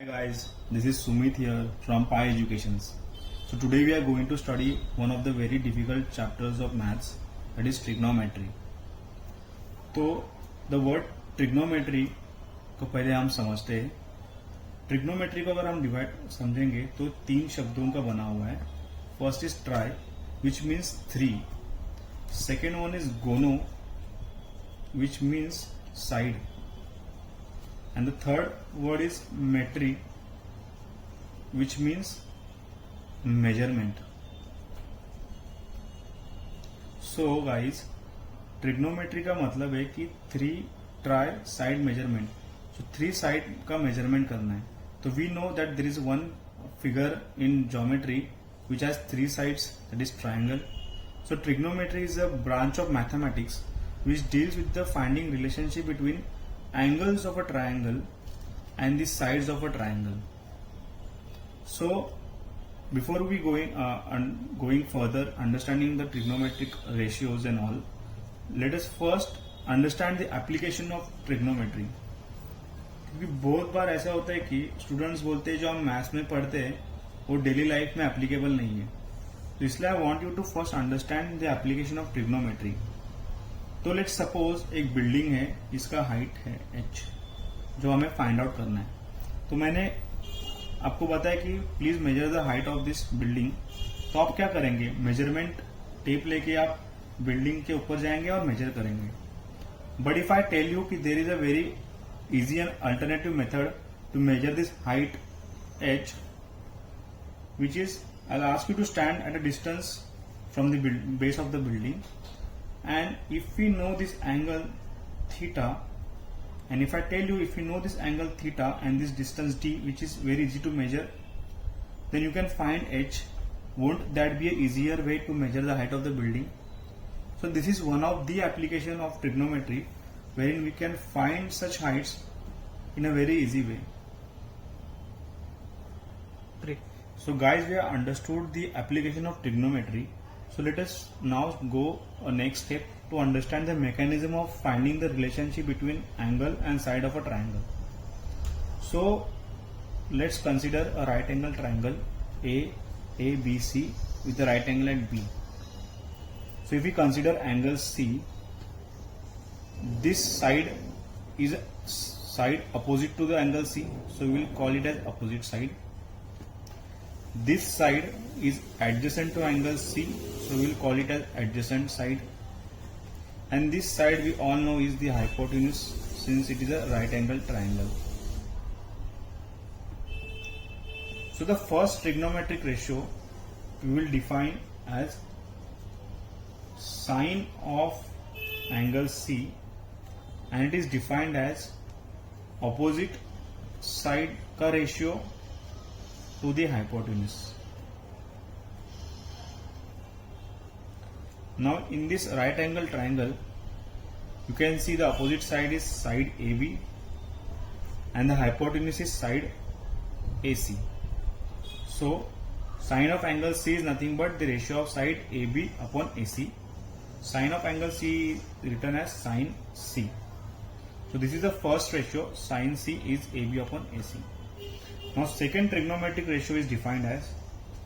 Hi guys, this is Sumit here from Pi Educations. So today we are going to study one of the very difficult chapters of maths, that is trigonometry. तो the word trigonometry को पहले हम समझते हैं. Trigonometry को अगर हम divide समझेंगे तो तीन शब्दों का बना हुआ है. First is try which means three. Second one is गोनो which means side. And the third word is metry, which means measurement. So guys, trigonometry का मतलब है कि three try side measurement. So three side का measurement करना है. तो we know that there is one figure in geometry which has three sides, that is triangle. So trigonometry is a branch of mathematics which deals with the finding relationship between angles of a triangle and the sides of a triangle. So before we going further understanding the trigonometric ratios and all, let us first understand the application of trigonometry. क्योंकि बहुत बार ऐसा होता है कि students बोलते हैं जो हम मैथ्स में पढ़ते हैं वो डेली लाइफ में एप्लीकेबल नहीं है. तो इसलिए I want you to first understand the application of trigonometry. तो लेट्स सपोज एक बिल्डिंग है जिसका हाइट है h, जो हमें फाइंड आउट करना है. तो मैंने आपको बताया कि please measure the height of this building. तो आप क्या करेंगे, मेजरमेंट टेप लेके आप बिल्डिंग के ऊपर जाएंगे और मेजर करेंगे. But if I tell you कि there is a very easy and alternative method to measure this height h, which is I'll ask you to stand at a distance from the base of the building. And if we know this angle theta, and if I tell you if we know this angle theta and this distance d, which is very easy to measure, then you can find h. Won't that be an easier way to measure the height of the building? So this is one of the application of trigonometry wherein we can find such heights in a very easy way. So guys, we have understood the application of trigonometry. So let us now go a next step to understand the mechanism of finding the relationship between angle and side of a triangle. So let's consider a right angle triangle ABC with a right angle at B. So if we consider angle C, this side is a side opposite to the angle C, so we will call it as opposite side. This side is adjacent to angle C, so we will call it as adjacent side. And this side we all know is the hypotenuse, since it is a right angle triangle. So the first trigonometric ratio we will define as sine of angle C, and it is defined as opposite side का ratio to the hypotenuse. Now in this right angle triangle, you can see the opposite side is side AB and the hypotenuse is side AC. So sine of angle C is nothing but the ratio of side AB upon AC. Sine of angle C is written as sine C. So this is the first ratio, sine C is AB upon AC. Now second trigonometric ratio is defined as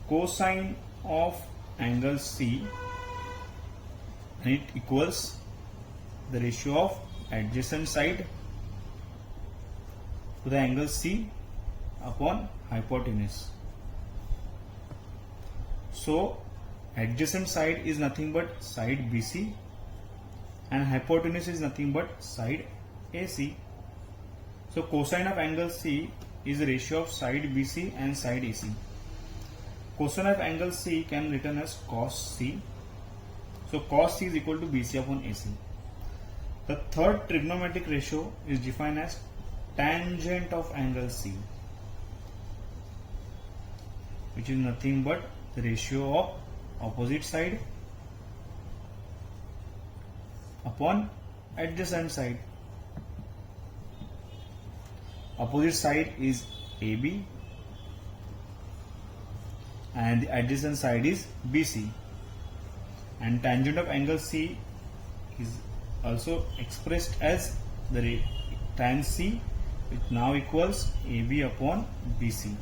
cosine of angle C, and it equals the ratio of adjacent side to the angle C upon hypotenuse. So adjacent side is nothing but side BC and hypotenuse is nothing but side AC. So cosine of angle C is the ratio of side BC and side AC. Cosine of angle C can be written as cos C. So cos C is equal to BC upon AC. The third trigonometric ratio is defined as tangent of angle C, which is nothing but the ratio of opposite side upon adjacent side. Opposite side is AB and the adjacent side is BC, and tangent of angle C is also expressed as the tan C, it now equals AB upon BC.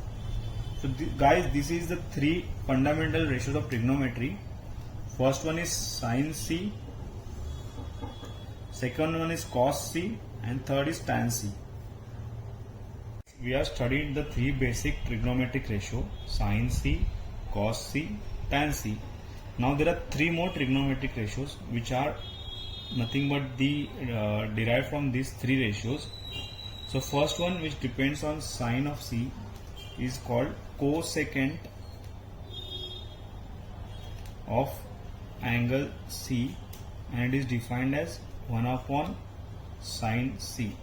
So guys, this is the three fundamental ratios of trigonometry. First one is sin C, second one is cos C, and third is tan C. We have studied the three basic trigonometric ratio: sin C, cos C, tan C. Now there are three more trigonometric ratios which are nothing but the derived from these three ratios. So first one, which depends on sine of C, is called cosecant of angle C, and it is defined as 1 upon sine C,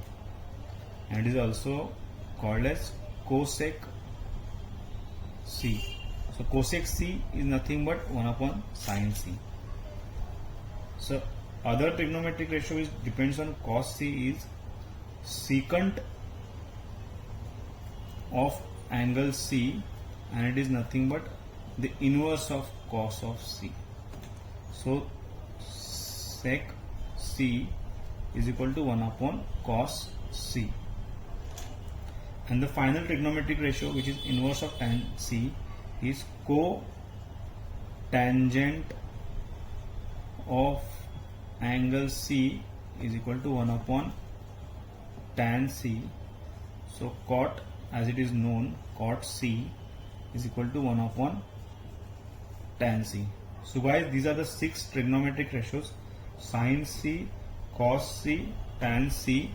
and it is also called as cosec C. So cosec C is nothing but 1 upon sine C. So other trigonometric ratio which depends on cos C is secant of angle C, and it is nothing but the inverse of cos of C. So sec C is equal to 1 upon cos C. And the final trigonometric ratio, which is inverse of tan C, is cotangent of angle C is equal to 1 upon tan C. So cot, as it is known, cot C is equal to 1 upon tan C. So guys, these are the six trigonometric ratios: sin C, cos C, tan C,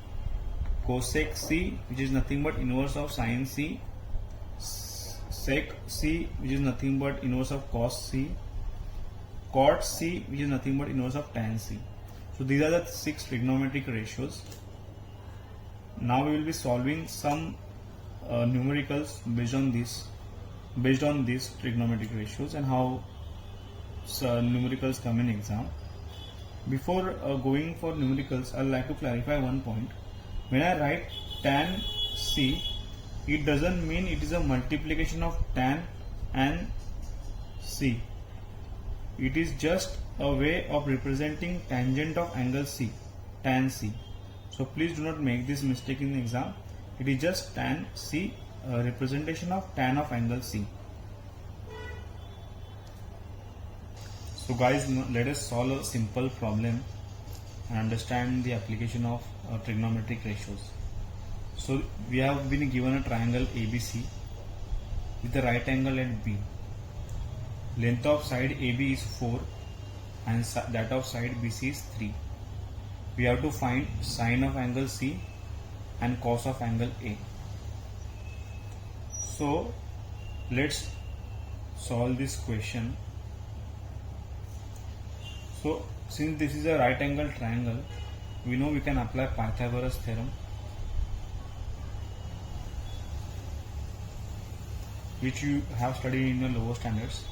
cosec C, which is nothing but inverse of sin C, sec C, which is nothing but inverse of cos C, cot C, which is nothing but inverse of tan C. So these are the six trigonometric ratios. Now we will be solving some numericals based on these trigonometric ratios and how numericals come in exam. Before going for numericals, I would like to clarify one point. When I write tan C, it doesn't mean it is a multiplication of tan and C. It is just a way of representing tangent of angle C, tan C. So please do not make this mistake in the exam. It is just tan C, representation of tan of angle C. So guys, let us solve a simple problem and understand the application of trigonometric ratios. So we have been given a triangle ABC with a right angle at B. Length of side AB is 4 and that of side BC is 3. We have to find sine of angle C and cos of angle A. So let's solve this question. So since this is a right angle triangle, we know we can apply Pythagoras theorem, which you have studied in the lower standards.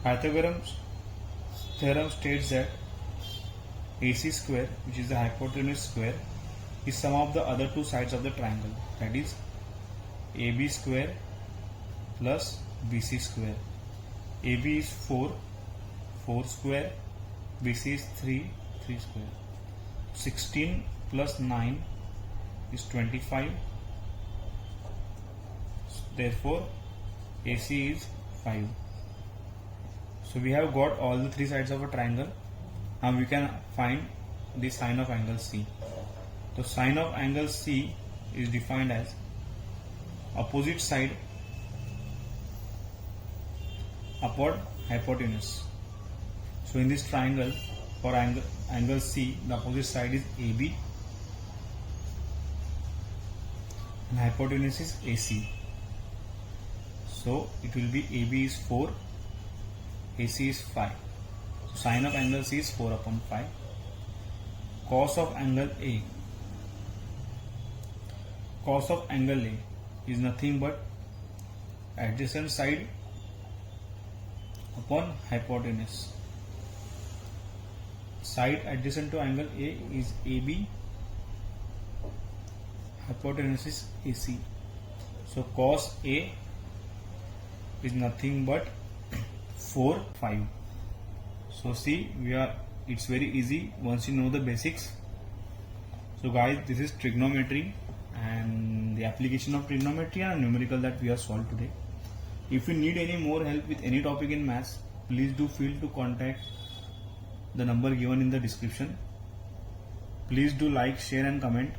Pythagoras theorem states that AC square, which is the hypotenuse square, is sum of the other two sides of the triangle, that is AB square plus BC square. AB is 4 square, BC is 3 square. 16 plus 9 is 25. Therefore AC is 5. So we have got all the three sides of a triangle. Now we can find the sine of angle C. So sine of angle C is defined as opposite side upward hypotenuse. So in this triangle, for angle C, the opposite side is AB and hypotenuse is AC. So it will be AB is 4, AC is 5. So sine of angle C is 4 upon 5. Cos of angle A. Cos of angle A is nothing but adjacent side upon hypotenuse. Side adjacent to angle A is AB, hypotenuse is AC. So cos A is nothing but 4, 5. So see, it's very easy once you know the basics. So guys, this is trigonometry and the application of trigonometry and numerical that we have solved today. If you need any more help with any topic in maths, please do feel to contact the number given in the description. Please do like, share and comment.